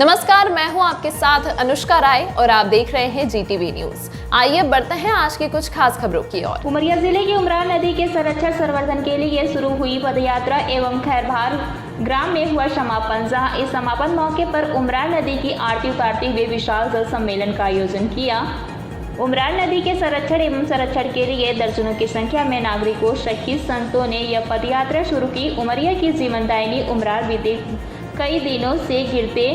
नमस्कार, मैं हूं आपके साथ अनुष्का राय और आप देख रहे हैं GTV न्यूज। आइए बढ़ते हैं आज की कुछ खास खबरों की ओर। उमरिया जिले की उमरार नदी के संरक्षण संवर्धन के लिए शुरू हुई पदयात्रा एवं खैरभार ग्राम में हुआ समापन, जहां इस समापन मौके पर उमरार नदी की आरती उतारते हुए विशाल जल सम्मेलन का आयोजन किया। उमरार नदी के संरक्षण एवं संरक्षण के लिए दर्जनों की संख्या में नागरिकों, शहीद संतों ने यह पदयात्रा शुरू की। उमरिया की जीवनदायिनी उमरार बीते कई दिनों से गिरते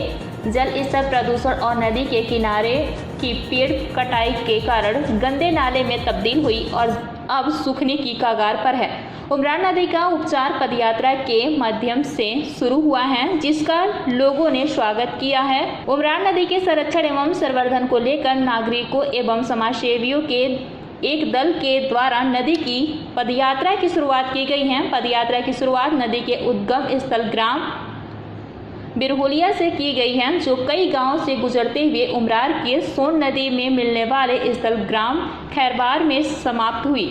जल स्तर, प्रदूषण और नदी के किनारे की पेड़ कटाई के कारण गंदे नाले में तब्दील हुई और अब सूखने की कगार पर है। उमरार नदी का उपचार पदयात्रा के माध्यम से शुरू हुआ है, जिसका लोगों ने स्वागत किया है। उमरार नदी के संरक्षण एवं संवर्धन को लेकर नागरिकों एवं समाजसेवियों के एक दल के द्वारा नदी की पदयात्रा की शुरुआत की गई है। पदयात्रा की शुरुआत नदी के उद्गम स्थल ग्राम बिरहुलिया से की गई है, जो कई गांवों से गुजरते हुए उमरार के सोन नदी में मिलने वाले स्थल ग्राम खैरबार में समाप्त हुई,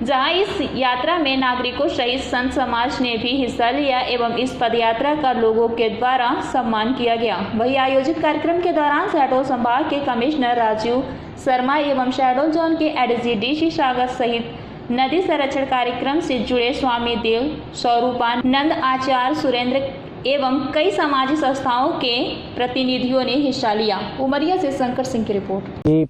जहां इस यात्रा में नागरिकों सहित संत समाज ने भी हिस्सा लिया एवं इस पदयात्रा का लोगों के द्वारा सम्मान किया गया। वहीं आयोजित कार्यक्रम के दौरान शहडोल संभाग के कमिश्नर राजीव शर्मा एवं शहडोल जोन के ADG DC सागर सहित नदी संरक्षण कार्यक्रम से जुड़े स्वामी देव, स्वरूपानंद आचार्य, सुरेंद्र एवं कई सामाजिक संस्थाओं के प्रतिनिधियों ने हिस्सा लिया। उमरिया से शंकर सिंह की रिपोर्ट।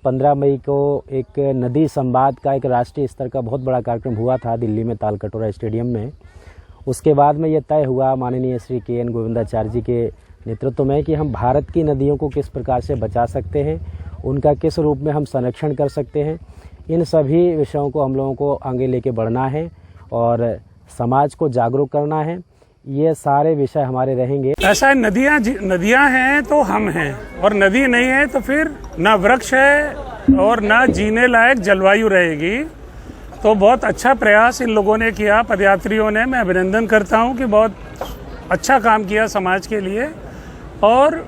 15 मई को एक नदी संवाद का एक राष्ट्रीय स्तर का बहुत बड़ा कार्यक्रम हुआ था दिल्ली में तालकटोरा स्टेडियम में। उसके बाद में ये तय हुआ माननीय श्री KN गोविंदाचार्य जी के नेतृत्व में कि हम भारत की नदियों को किस प्रकार से बचा सकते हैं, उनका किस रूप में हम संरक्षण कर सकते हैं। इन सभी विषयों को हम लोगों को आगे लेके बढ़ना है और समाज को जागरूक करना है। ये सारे विषय हमारे रहेंगे। ऐसा है, नदियाँ हैं तो हम हैं, और नदी नहीं है तो फिर ना वृक्ष है और ना जीने लायक जलवायु रहेगी। तो बहुत अच्छा प्रयास इन लोगों ने किया, पदयात्रियों ने। मैं अभिनंदन करता हूं कि बहुत अच्छा काम किया समाज के लिए। और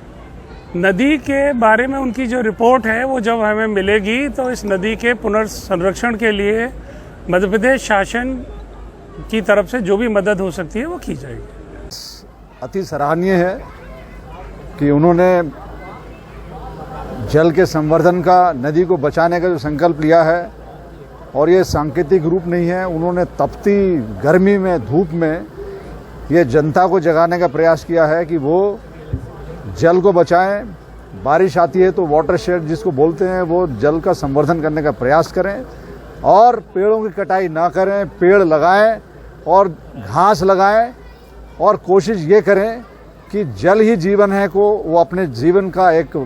नदी के बारे में उनकी जो रिपोर्ट है वो जब हमें मिलेगी तो इस नदी के पुनर्संरक्षण के लिए मध्य प्रदेश शासन की तरफ से जो भी मदद हो सकती है वो की जाएगी। अति सराहनीय है कि उन्होंने जल के संवर्धन का, नदी को बचाने का जो संकल्प लिया है, और ये सांकेतिक रूप नहीं है। उन्होंने तपती गर्मी में, धूप में ये जनता को जगाने का प्रयास किया है कि वो जल को बचाएं। बारिश आती है तो वाटरशेड जिसको बोलते हैं, वो जल का संवर्धन करने का प्रयास करें और पेड़ों की कटाई ना करें, पेड़ लगाएं और घास लगाएं। और कोशिश ये करें कि जल ही जीवन है को वो अपने जीवन का एक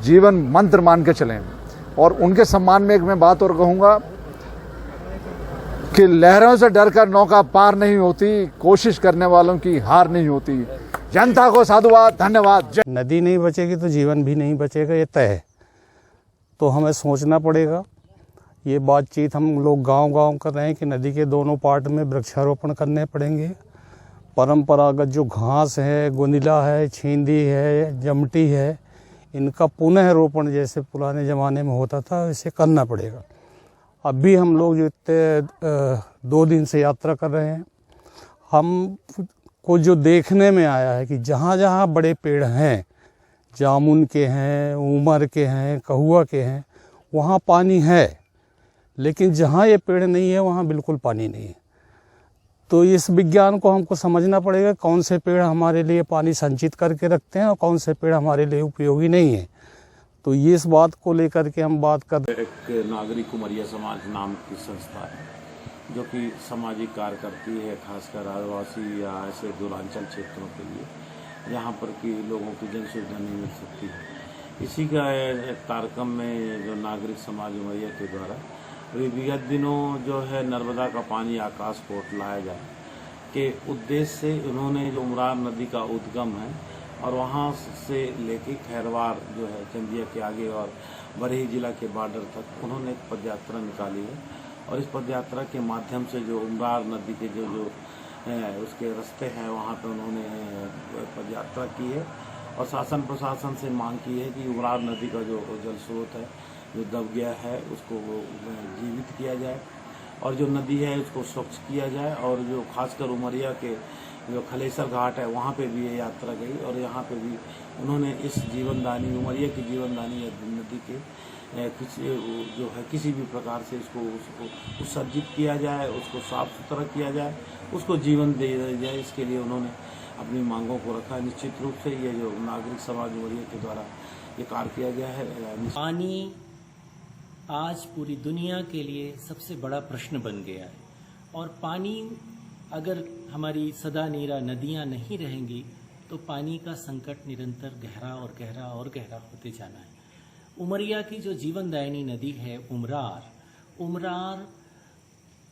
जीवन मंत्र मान के चलें। और उनके सम्मान में एक मैं बात और कहूँगा कि लहरों से डरकर नौका पार नहीं होती, कोशिश करने वालों की हार नहीं होती। जनता को साधुवाद, धन्यवाद। नदी नहीं बचेगी तो जीवन भी नहीं बचेगा, ये तय है। तो हमें सोचना पड़ेगा। ये बातचीत हम लोग गांव-गांव कर रहे हैं कि नदी के दोनों पार्ट में वृक्षारोपण करने पड़ेंगे। परंपरागत जो घास है, गुंदिला है, छींदी है, जमटी है, इनका पुनः रोपण जैसे पुराने ज़माने में होता था इसे करना पड़ेगा। अभी हम लोग जो 2 दिन से यात्रा कर रहे हैं, हम को जो देखने में आया है कि जहाँ जहाँ बड़े पेड़ हैं, जामुन के हैं, उमर के हैं, कहुआ के हैं, वहाँ पानी है। लेकिन जहाँ ये पेड़ नहीं है वहाँ बिल्कुल पानी नहीं है। तो इस विज्ञान को हमको समझना पड़ेगा, कौन से पेड़ हमारे लिए पानी संचित करके रखते हैं और कौन से पेड़ हमारे लिए उपयोगी नहीं है। तो ये इस बात को लेकर के हम बात कर। एक नागरिक उमरिया समाज नाम की संस्था है जो कि सामाजिक कार्य करती है, खासकर आदिवासी या ऐसे दूरांचल क्षेत्रों के लिए जहाँ पर कि लोगों की जन सुविधा नहीं मिल सकती है। इसी का कार्यक्रम में जो नागरिक समाज उमरिया के द्वारा विगत दिनों जो है नर्मदा का पानी आकाशकोट लाया जाए के उद्देश्य से उन्होंने जो उमरार नदी का उद्गम है और वहाँ से लेके खैरवार जो है चंदिया के आगे और बरही जिला के बॉर्डर तक उन्होंने एक पदयात्रा निकाली है। और इस पदयात्रा के माध्यम से जो उमरार नदी के जो उसके रास्ते हैं वहाँ पे उन्होंने पदयात्रा की है और शासन प्रशासन से मांग की है कि उमरार नदी का जो जल स्रोत है जो दब गया है उसको जीवित किया जाए और जो नदी है उसको स्वच्छ किया जाए और जो खासकर उमरिया के जो खलेसर घाट है वहाँ पे भी ये यात्रा गई और यहाँ पे भी उन्होंने इस जीवनदानी उमरिया की जीवनदानी नदी के जो है किसी भी प्रकार से उसको उत्सर्जित किया जाए, उसको साफ सुथरा किया जाए, उसको जीवन दे जाए, इसके लिए उन्होंने अपनी मांगों को रखा। निश्चित रूप से ये जो नागरिक समाज उमरिया के द्वारा ये कार्य किया गया है। पानी आज पूरी दुनिया के लिए सबसे बड़ा प्रश्न बन गया है और पानी अगर हमारी सदा नीरा नदियां नहीं रहेंगी तो पानी का संकट निरंतर गहरा और गहरा और गहरा होते जाना है। उमरिया की जो जीवनदायिनी नदी है उमरार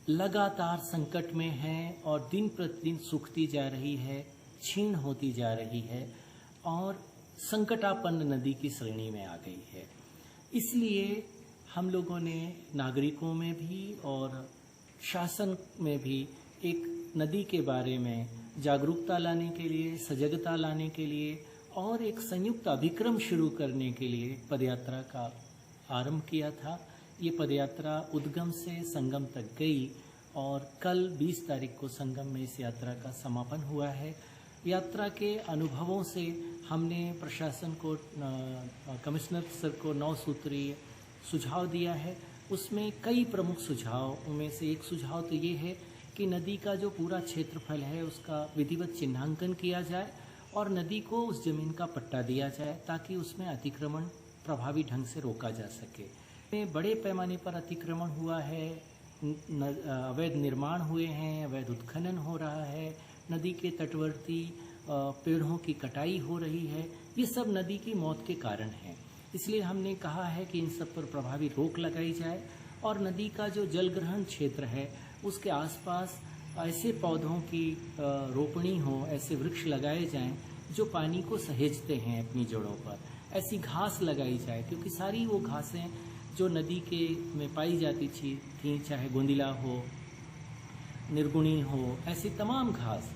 लगातार संकट में है और दिन प्रतिदिन सूखती जा रही है, क्षीण होती जा रही है और संकटापन्न नदी की श्रेणी में आ गई है। इसलिए हम लोगों ने नागरिकों में भी और शासन में भी एक नदी के बारे में जागरूकता लाने के लिए, सजगता लाने के लिए और एक संयुक्त अभिक्रम शुरू करने के लिए पदयात्रा का आरंभ किया था। ये पदयात्रा उद्गम से संगम तक गई और कल 20 तारीख को संगम में इस यात्रा का समापन हुआ है। यात्रा के अनुभवों से हमने प्रशासन को, कमिश्नर सर को 9 सूत्रीय सुझाव दिया है। उसमें कई प्रमुख सुझाव, उनमें से एक सुझाव तो ये है कि नदी का जो पूरा क्षेत्रफल है उसका विधिवत चिन्हांकन किया जाए और नदी को उस जमीन का पट्टा दिया जाए ताकि उसमें अतिक्रमण प्रभावी ढंग से रोका जा सके। बड़े पैमाने पर अतिक्रमण हुआ है, अवैध निर्माण हुए हैं, अवैध उत्खनन हो रहा है, नदी के तटवर्ती पेड़ों की कटाई हो रही है। ये सब नदी की मौत के कारण हैं। इसलिए हमने कहा है कि इन सब पर प्रभावी रोक लगाई जाए और नदी का जो जलग्रहण क्षेत्र है उसके आसपास ऐसे पौधों की रोपणी हो, ऐसे वृक्ष लगाए जाएं जो पानी को सहेजते हैं अपनी जड़ों पर। ऐसी घास लगाई जाए क्योंकि सारी वो घासें जो नदी के में पाई जाती थी, चाहे गोंदिला हो, निर्गुणी हो, ऐसी तमाम घास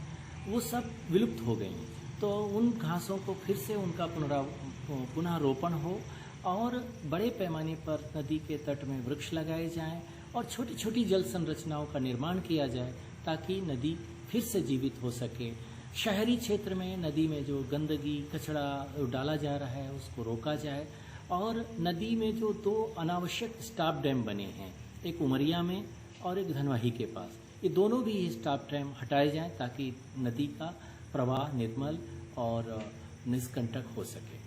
वो सब विलुप्त हो गई। तो उन घासों को फिर से उनका पुनः रोपण हो और बड़े पैमाने पर नदी के तट में वृक्ष लगाए जाएं और छोटी छोटी जल संरचनाओं का निर्माण किया जाए ताकि नदी फिर से जीवित हो सके। शहरी क्षेत्र में नदी में जो गंदगी कचरा डाला जा रहा है उसको रोका जाए और नदी में जो 2 अनावश्यक स्टॉप डैम बने हैं, एक उमरिया में और एक धनवाही के पास, ये दोनों भी स्टॉप डैम हटाए जाएं ताकि नदी का प्रवाह निर्मल और निष्कंटक हो सके।